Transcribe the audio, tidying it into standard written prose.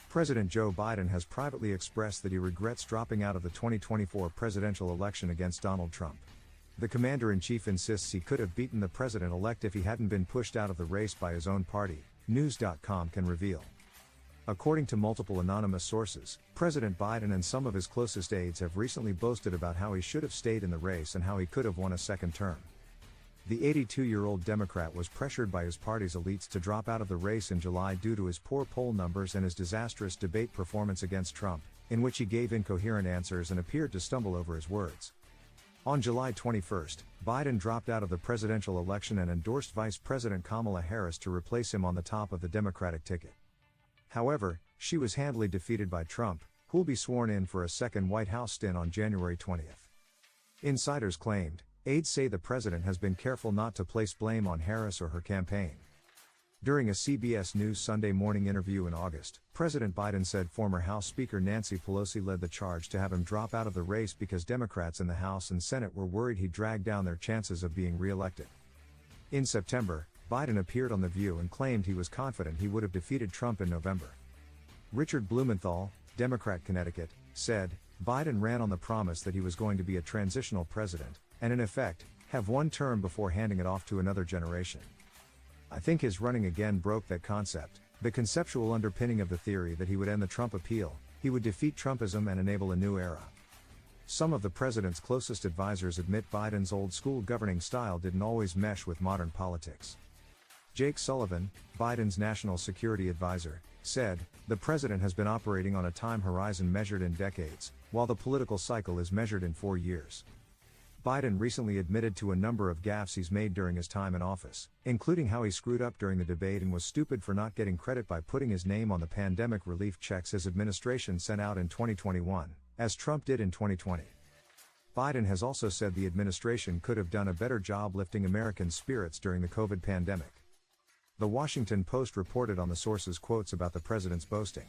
President Joe Biden has privately expressed that he regrets dropping out of the 2024 presidential election against Donald Trump. The commander-in-chief insists he could have beaten the president-elect if he hadn't been pushed out of the race by his own party, News.com can reveal. According to multiple anonymous sources, President Biden and some of his closest aides have recently boasted about how he should have stayed in the race and how he could have won a second term. The 82-year-old Democrat was pressured by his party's elites to drop out of the race in July due to his poor poll numbers and his disastrous debate performance against Trump, in which he gave incoherent answers and appeared to stumble over his words. On July 21, Biden dropped out of the presidential election and endorsed Vice President Kamala Harris to replace him on the top of the Democratic ticket. However, she was handily defeated by Trump, who'll be sworn in for a second White House stint on January 20. Insiders claimed, aides say the president has been careful not to place blame on Harris or her campaign. During a CBS News Sunday Morning interview in August, President Biden said former House Speaker Nancy Pelosi led the charge to have him drop out of the race because Democrats in the House and Senate were worried he'd drag down their chances of being re-elected. In September, Biden appeared on The View and claimed he was confident he would have defeated Trump in November. Richard Blumenthal, Democrat Connecticut, said, Biden ran on the promise that he was going to be a transitional president, and in effect, have one term before handing it off to another generation. I think his running again broke that concept, the conceptual underpinning of the theory that he would end the Trump appeal, he would defeat Trumpism and enable a new era. Some of the president's closest advisors admit Biden's old-school governing style didn't always mesh with modern politics. Jake Sullivan, Biden's national security advisor, said, the president has been operating on a time horizon measured in decades, while the political cycle is measured in 4 years. Biden recently admitted to a number of gaffes he's made during his time in office, including how he screwed up during the debate and was stupid for not getting credit by putting his name on the pandemic relief checks his administration sent out in 2021, as Trump did in 2020. Biden has also said the administration could have done a better job lifting American spirits during the COVID pandemic. The Washington Post reported on the source's quotes about the president's boasting.